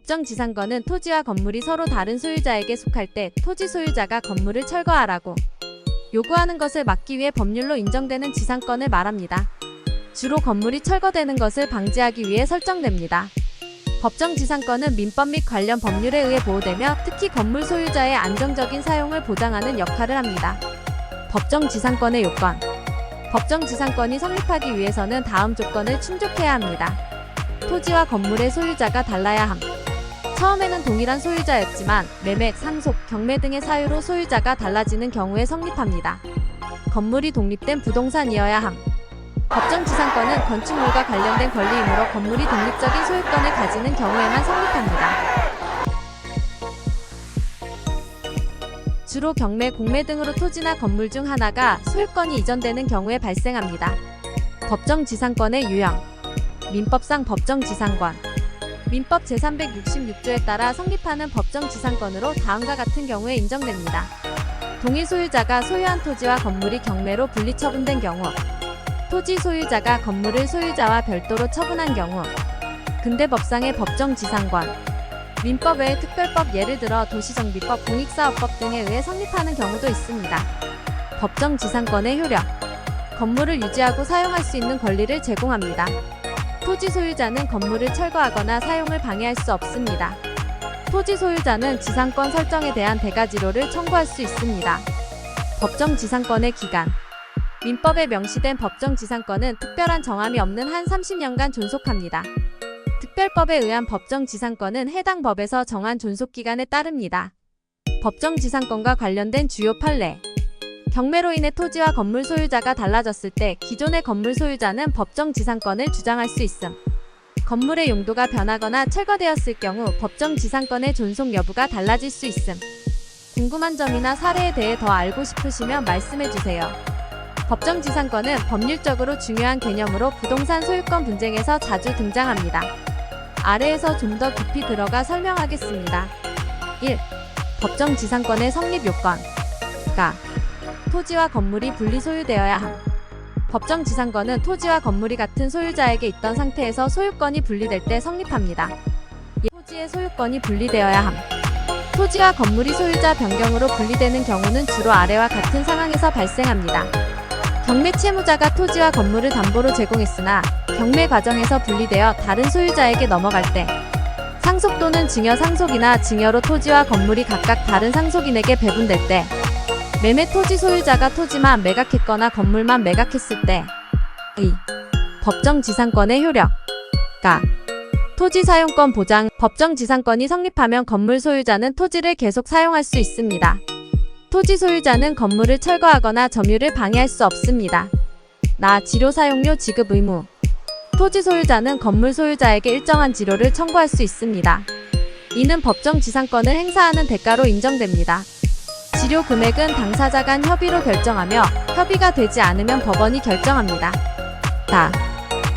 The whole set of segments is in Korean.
법정지상권은 토지와 건물이 서로 다른 소유자에게 속할 때 토지 소유자가 건물을 철거하라고 요구하는 것을 막기 위해 법률로 인정되는 지상권을 말합니다. 주로 건물이 철거되는 것을 방지하기 위해 설정됩니다. 법정지상권은 민법 및 관련 법률에 의해 보호되며 특히 건물 소유자의 안정적인 사용을 보장하는 역할을 합니다. 법정지상권의 요건. 법정지상권이 성립하기 위해서는 다음 조건을 충족해야 합니다. 토지와 건물의 소유자가 달라야 함. 처음에는 동일한 소유자였지만 매매, 상속, 경매 등의 사유로 소유자가 달라지는 경우에 성립합니다. 건물이 독립된 부동산이어야 함. 법정지상권은 건축물과 관련된 권리이므로 건물이 독립적인 소유권을 가지는 경우에만 성립합니다. 주로 경매, 공매 등으로 토지나 건물 중 하나가 소유권이 이전되는 경우에 발생합니다. 법정지상권의 유형. 민법상 법정지상권. 민법 제366조에 따라 성립하는 법정지상권으로 다음과 같은 경우에 인정됩니다. 동일 소유자가 소유한 토지와 건물이 경매로 분리처분된 경우, 토지 소유자가 건물을 소유자와 별도로 처분한 경우, 근대법상의 법정지상권. 민법 외에 특별법 예를 들어 도시정비법, 공익사업법 등에 의해 성립하는 경우도 있습니다. 법정지상권의 효력. 건물을 유지하고 사용할 수 있는 권리를 제공합니다. 토지 소유자는 건물을 철거하거나 사용을 방해할 수 없습니다. 토지 소유자는 지상권 설정에 대한 대가지로를 청구할 수 있습니다. 법정지상권의 기간. 민법에 명시된 법정지상권은 특별한 정함이 없는 한 30년간 존속합니다. 특별법에 의한 법정지상권은 해당 법에서 정한 존속기간에 따릅니다. 법정지상권과 관련된 주요 판례. 경매로 인해 토지와 건물 소유자가 달라졌을 때 기존의 건물 소유자는 법정지상권을 주장할 수 있음. 건물의 용도가 변하거나 철거되었을 경우 법정지상권의 존속 여부가 달라질 수 있음. 궁금한 점이나 사례에 대해 더 알고 싶으시면 말씀해주세요. 법정지상권은 법률적으로 중요한 개념으로 부동산 소유권 분쟁에서 자주 등장합니다. 아래에서 좀 더 깊이 들어가 설명하겠습니다. 1. 법정지상권의 성립 요건. 가. 토지와 건물이 분리 소유되어야 함. 법정지상권은 토지와 건물이 같은 소유자에게 있던 상태에서 소유권이 분리될 때 성립합니다. 토지의 소유권이 분리되어야 함. 토지와 건물이 소유자 변경으로 분리되는 경우는 주로 아래와 같은 상황에서 발생합니다. 경매 채무자가 토지와 건물을 담보로 제공했으나 경매 과정에서 분리되어 다른 소유자에게 넘어갈 때, 상속 또는 증여 상속이나 증여로 토지와 건물이 각각 다른 상속인에게 배분될 때, 매매 토지 소유자가 토지만 매각했거나 건물만 매각했을 때, 의. 법정지상권의 효력. 가. 토지 사용권 보장. 법정지상권이 성립하면 건물 소유자는 토지를 계속 사용할 수 있습니다. 토지 소유자는 건물을 철거하거나 점유를 방해할 수 없습니다. 나. 지료 사용료 지급 의무. 토지 소유자는 건물 소유자에게 일정한 지료를 청구할 수 있습니다. 이는 법정지상권을 행사하는 대가로 인정됩니다. 지료 금액은 당사자 간 협의로 결정하며 협의가 되지 않으면 법원이 결정합니다. 다.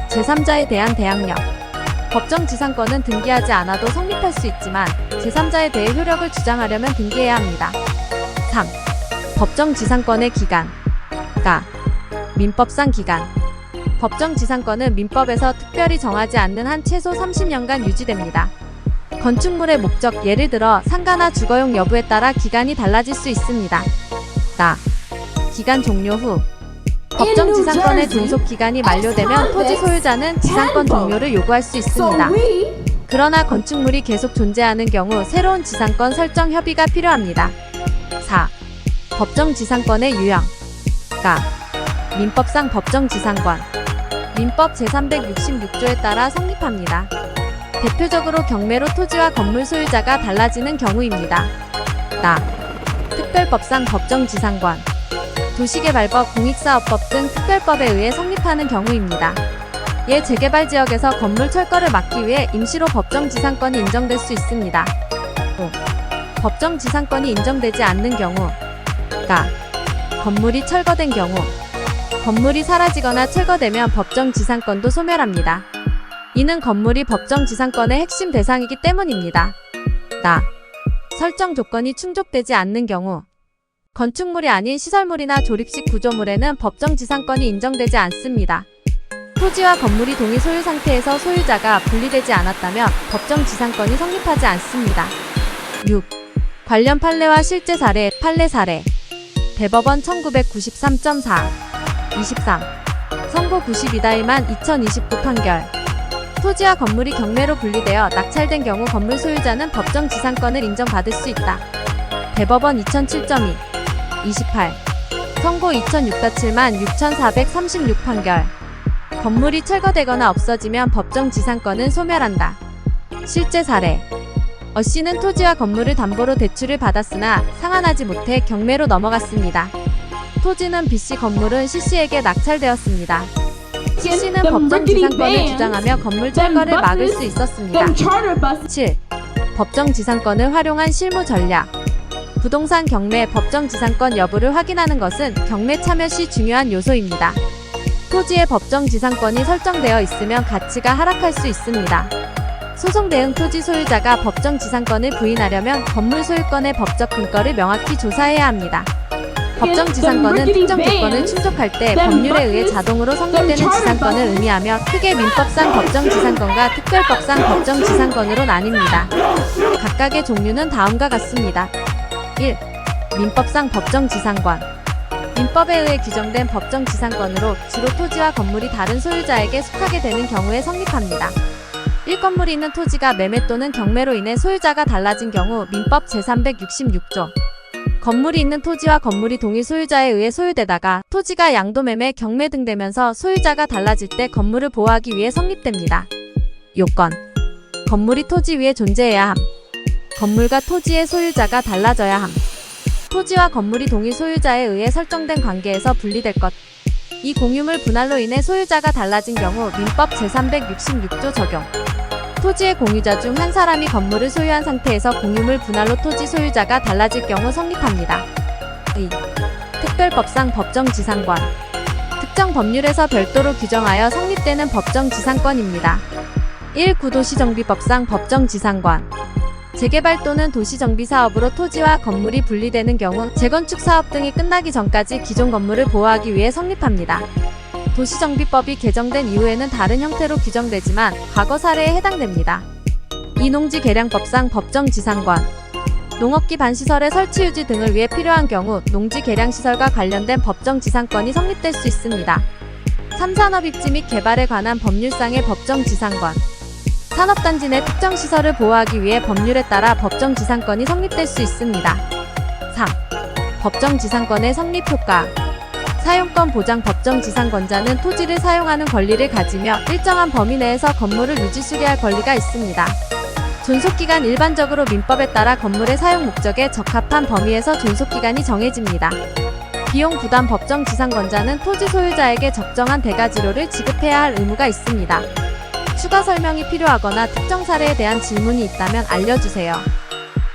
제3자에 대한 대항력. 법정지상권은 등기하지 않아도 성립할 수 있지만 제3자에 대해 효력을 주장하려면 등기해야 합니다. 3. 법정지상권의 기간. 가. 민법상 기간. 법정지상권은 민법에서 특별히 정하지 않는 한 최소 30년간 유지됩니다. 건축물의 목적, 예를 들어 상가나 주거용 여부에 따라 기간이 달라질 수 있습니다. 나. 기간 종료 후. 법정지상권의 존속기간이 만료되면 토지 소유자는 지상권 종료를 요구할 수 있습니다. 그러나 건축물이 계속 존재하는 경우 새로운 지상권 설정 협의가 필요합니다. 4. 법정지상권의 유형. 가. 민법상 법정지상권. 민법 제366조에 따라 성립합니다. 대표적으로 경매로 토지와 건물 소유자가 달라지는 경우입니다. 나. 특별법상 법정지상권. 도시개발법, 공익사업법 등 특별법에 의해 성립하는 경우입니다. 예 재개발지역에서 건물 철거를 막기 위해 임시로 법정지상권이 인정될 수 있습니다. 5. 법정지상권이 인정되지 않는 경우. 가. 건물이 철거된 경우. 건물이 사라지거나 철거되면 법정지상권도 소멸합니다. 이는 건물이 법정지상권의 핵심 대상이기 때문입니다. 나. 설정 조건이 충족되지 않는 경우. 건축물이 아닌 시설물이나 조립식 구조물에는 법정지상권이 인정되지 않습니다. 토지와 건물이 동일 소유 상태에서 소유자가 분리되지 않았다면 법정 지상권이 성립하지 않습니다. 6. 관련 판례와 실제 사례, 판례 사례. 대법원 1993.4 23 선고 92-1 2029 판결. 토지와 건물이 경매로 분리되어 낙찰된 경우 건물 소유자는 법정 지상권을 인정받을 수 있다. 대법원 2007.2 28 선고 2006-7 6436 판결. 건물이 철거되거나 없어지면 법정 지상권은 소멸한다. 실제 사례. 어씨는 토지와 건물을 담보로 대출을 받았으나 상환하지 못해 경매로 넘어갔습니다. 토지는 B씨, 건물은 C씨에게 낙찰되었습니다. C씨는 법정 지상권을 주장하며 건물 철거를 막을 수 있었습니다. 7. 법정 지상권을 활용한 실무 전략. 부동산 경매 법정 지상권 여부를 확인하는 것은 경매 참여 시 중요한 요소입니다. 토지의 법정 지상권이 설정되어 있으면 가치가 하락할 수 있습니다. 소송 대응 토지 소유자가 법정 지상권을 부인하려면 건물 소유권의 법적 근거를 명확히 조사해야 합니다. 법정 지상권은 특정 조건을 충족할 때 법률에 의해 자동으로 성립되는 지상권을 의미하며 크게 민법상 법정 지상권과 특별법상 법정 지상권으로 나뉩니다. 각각의 종류는 다음과 같습니다. 1. 민법상 법정 지상권. 민법에 의해 규정된 법정 지상권으로 주로 토지와 건물이 다른 소유자에게 속하게 되는 경우에 성립합니다. 1. 건물이 있는 토지가 매매 또는 경매로 인해 소유자가 달라진 경우 민법 제366조. 건물이 있는 토지와 건물이 동일 소유자에 의해 소유되다가 토지가 양도매매, 경매 등 되면서 소유자가 달라질 때 건물을 보호하기 위해 성립됩니다. 요건. 건물이 토지 위에 존재해야 함. 건물과 토지의 소유자가 달라져야 함. 토지와 건물이 동일 소유자에 의해 설정된 관계에서 분리될 것. 이 공유물 분할로 인해 소유자가 달라진 경우 민법 제366조 적용. 토지의 공유자 중 한 사람이 건물을 소유한 상태에서 공유물 분할로 토지 소유자가 달라질 경우 성립합니다. 2. 특별법상 법정 지상권. 특정 법률에서 별도로 규정하여 성립되는 법정 지상권입니다. 1. 구도시정비법상 법정 지상권. 재개발 또는 도시정비 사업으로 토지와 건물이 분리되는 경우 재건축 사업 등이 끝나기 전까지 기존 건물을 보호하기 위해 성립합니다. 도시정비법이 개정된 이후에는 다른 형태로 규정되지만 과거 사례에 해당됩니다. 2. 농지개량법상 법정 지상권. 농업기 반시설의 설치 유지 등을 위해 필요한 경우 농지개량시설과 관련된 법정 지상권이 성립될 수 있습니다. 3. 산업입지 및 개발에 관한 법률상의 법정 지상권. 산업단지 내 특정 시설을 보호하기 위해 법률에 따라 법정 지상권이 성립될 수 있습니다. 3. 법정 지상권의 성립 효과. 사용권 보장. 법정 지상권자는 토지를 사용하는 권리를 가지며 일정한 범위 내에서 건물을 유지 수리할 권리가 있습니다. 존속기간. 일반적으로 민법에 따라 건물의 사용 목적에 적합한 범위에서 존속기간이 정해집니다. 비용 부담. 법정 지상권자는 토지 소유자에게 적정한 대가지료를 지급해야 할 의무가 있습니다. 추가 설명이 필요하거나 특정 사례에 대한 질문이 있다면 알려주세요.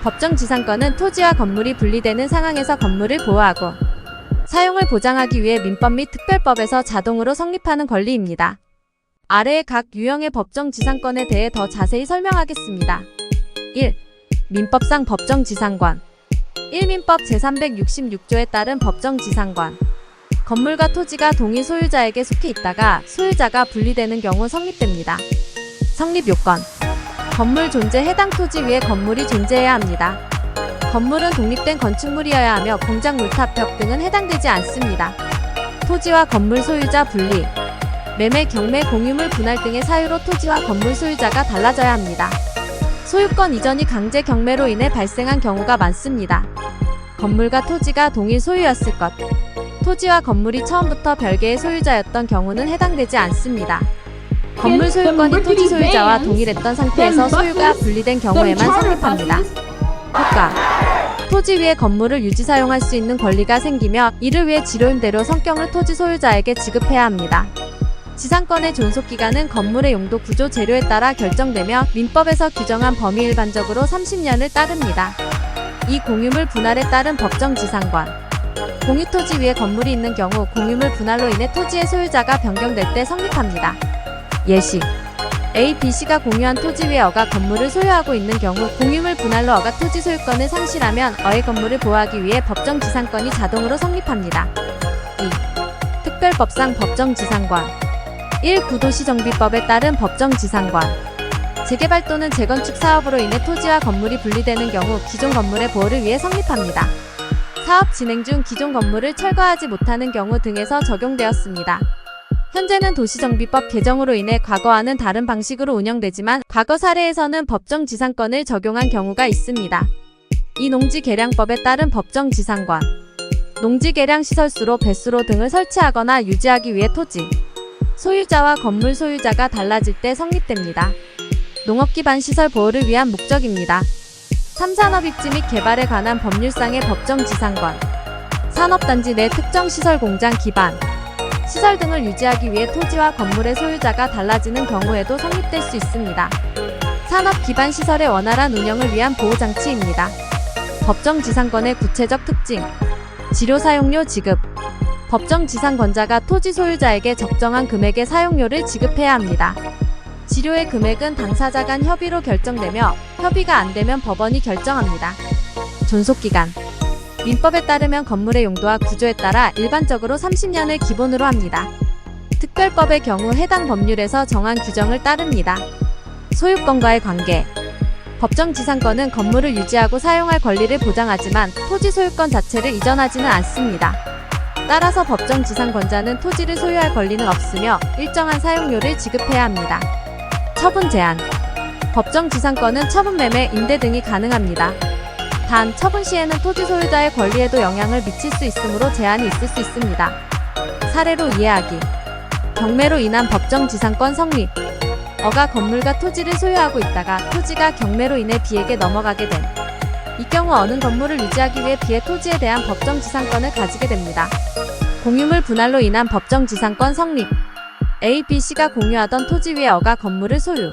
법정 지상권은 토지와 건물이 분리되는 상황에서 건물을 보호하고 사용을 보장하기 위해 민법 및 특별법에서 자동으로 성립하는 권리입니다. 아래의 각 유형의 법정 지상권에 대해 더 자세히 설명하겠습니다. 1. 민법상 법정 지상권. 1. 민법 제366조에 따른 법정 지상권. 건물과 토지가 동일 소유자에게 속해 있다가 소유자가 분리되는 경우 성립됩니다. 성립 요건. 건물 존재. 해당 토지 위에 건물이 존재해야 합니다. 건물은 독립된 건축물이어야 하며 공장, 물탑, 벽 등은 해당되지 않습니다. 토지와 건물 소유자 분리. 매매, 경매, 공유물 분할 등의 사유로 토지와 건물 소유자가 달라져야 합니다. 소유권 이전이 강제 경매로 인해 발생한 경우가 많습니다. 건물과 토지가 동일 소유였을 것. 토지와 건물이 처음부터 별개의 소유자였던 경우는 해당되지 않습니다. 건물 소유권이 토지 소유자와 동일했던 상태에서 소유가 분리된 경우에만 성립합니다. 효과. 토지 위에 건물을 유지 사용할 수 있는 권리가 생기며 이를 위해 지료임대료 성격을 토지 소유자에게 지급해야 합니다. 지상권의 존속기간은 건물의 용도, 구조, 재료에 따라 결정되며 민법에서 규정한 범위 일반적으로 30년을 따릅니다. 이 공유물 분할에 따른 법정 지상권. 공유토지 위에 건물이 있는 경우 공유물 분할로 인해 토지의 소유자가 변경될 때 성립합니다. 예시. A, B, C가 공유한 토지 위에 어가 건물을 소유하고 있는 경우 공유물 분할로 어가 토지 소유권을 상실하면 어의 건물을 보호하기 위해 법정 지상권이 자동으로 성립합니다. 2. 특별법상 법정 지상권. 1. 구도시정비법에 따른 법정지상권. 재개발 또는 재건축 사업으로 인해 토지와 건물이 분리되는 경우 기존 건물의 보호를 위해 성립합니다. 사업 진행 중 기존 건물을 철거하지 못하는 경우 등에서 적용되었습니다. 현재는 도시정비법 개정으로 인해 과거와는 다른 방식으로 운영되지만 과거 사례에서는 법정지상권을 적용한 경우가 있습니다. 이 농지개량법에 따른 법정지상권. 농지개량시설수로 배수로 등을 설치하거나 유지하기 위해 토지 소유자와 건물 소유자가 달라질 때 성립됩니다. 농업기반 시설 보호를 위한 목적입니다. 3. 산업입지 및 개발에 관한 법률상의 법정지상권. 산업단지 내 특정 시설 공장 기반 시설 등을 유지하기 위해 토지와 건물의 소유자가 달라지는 경우에도 성립될 수 있습니다. 산업 기반 시설의 원활한 운영을 위한 보호장치입니다. 법정지상권의 구체적 특징. 지료 사용료 지급. 법정지상권자가 토지 소유자에게 적정한 금액의 사용료를 지급해야 합니다. 지료의 금액은 당사자 간 협의로 결정되며 협의가 안 되면 법원이 결정합니다. 존속기간. 민법에 따르면 건물의 용도와 구조에 따라 일반적으로 30년을 기본으로 합니다. 특별법의 경우 해당 법률에서 정한 규정을 따릅니다. 소유권과의 관계. 법정지상권은 건물을 유지하고 사용할 권리를 보장하지만 토지 소유권 자체를 이전하지는 않습니다. 따라서 법정지상권자는 토지를 소유할 권리는 없으며 일정한 사용료를 지급해야 합니다. 처분 제한. 법정지상권은 처분 매매, 임대 등이 가능합니다. 단, 처분 시에는 토지 소유자의 권리에도 영향을 미칠 수 있으므로 제한이 있을 수 있습니다. 사례로 이해하기. 경매로 인한 법정지상권 성립. 어가 건물과 토지를 소유하고 있다가 토지가 경매로 인해 B에게 넘어가게 됨. 이 경우 어는 건물을 유지하기 위해 B의 토지에 대한 법정지상권을 가지게 됩니다. 공유물 분할로 인한 법정지상권 성립. A, B, C가 공유하던 토지 위에 어가 건물을 소유.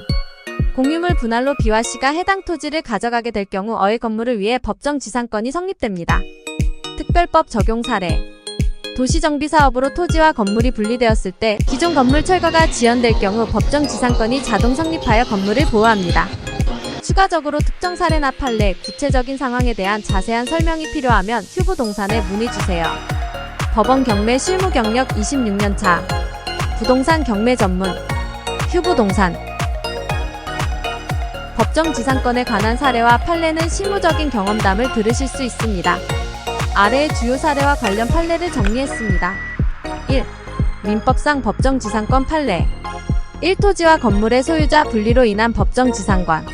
공유물 분할로 B와 C가 해당 토지를 가져가게 될 경우 어의 건물을 위해 법정지상권이 성립됩니다. 특별법 적용 사례. 도시정비사업으로 토지와 건물이 분리되었을 때 기존 건물 철거가 지연될 경우 법정지상권이 자동 성립하여 건물을 보호합니다. 추가적으로 특정 사례나 판례, 구체적인 상황에 대한 자세한 설명이 필요하면 휴부동산에 문의주세요. 법원 경매 실무 경력 26년차. 부동산 경매 전문. 휴부동산. 법정지상권에 관한 사례와 판례는 실무적인 경험담을 들으실 수 있습니다. 아래의 주요 사례와 관련 판례를 정리했습니다. 1. 민법상 법정지상권 판례. 1. 토지와 건물의 소유자 분리로 인한 법정지상권.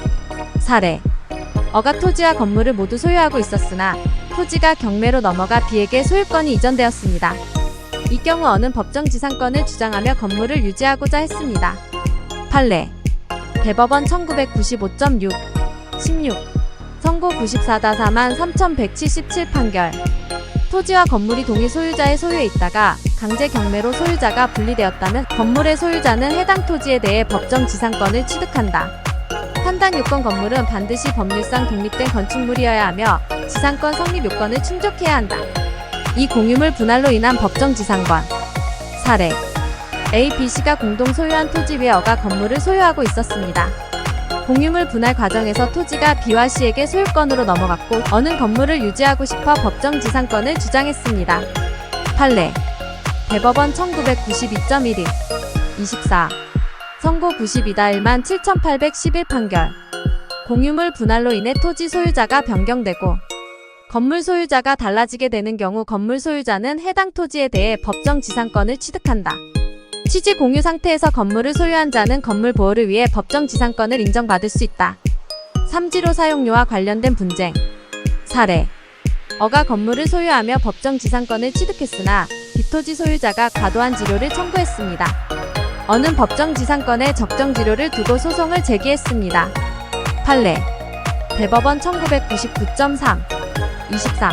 사례. 어가 토지와 건물을 모두 소유하고 있었으나 토지가 경매로 넘어가 B에게 소유권이 이전되었습니다. 이 경우 어는 법정지상권을 주장하며 건물을 유지하고자 했습니다. 판례. 대법원 1995.6 16 선고 94-4만 3177 판결. 토지와 건물이 동일 소유자의 소유에 있다가 강제 경매로 소유자가 분리되었다면 건물의 소유자는 해당 토지에 대해 법정지상권을 취득한다. 판단 요건 건물은 반드시 법률상 독립된 건축물이어야 하며 지상권 성립 요건을 충족해야 한다. 이 공유물 분할로 인한 법정지상권. 사례. A, B, C가 공동 소유한 토지 위에 어가 건물을 소유하고 있었습니다. 공유물 분할 과정에서 토지가 B와 C에게 소유권으로 넘어갔고 어는 건물을 유지하고 싶어 법정지상권을 주장했습니다. 판례. 대법원 1992.12 24 선고 92-1만 7811 판결. 공유물 분할로 인해 토지 소유자가 변경되고 건물 소유자가 달라지게 되는 경우 건물 소유자는 해당 토지에 대해 법정지상권을 취득한다. 취지 공유 상태에서 건물을 소유한 자는 건물 보호를 위해 법정지상권을 인정받을 수 있다. 3. 지료 사용료와 관련된 분쟁. 사례. 어가 건물을 소유하며 법정지상권을 취득했으나 B토지 소유자가 과도한 지료를 청구했습니다. 어는 법정지상권에 적정지료를 두고 소송을 제기했습니다. 판례. 대법원 1999.3 23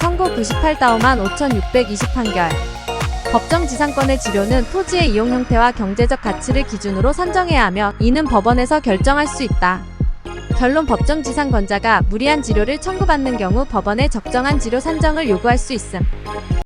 선고 98-5만 5620 판결. 법정지상권의 지료는 토지의 이용 형태와 경제적 가치를 기준으로 선정해야 하며 이는 법원에서 결정할 수 있다. 결론. 법정지상권자가 무리한 지료를 청구받는 경우 법원에 적정한 지료 산정을 요구할 수 있음.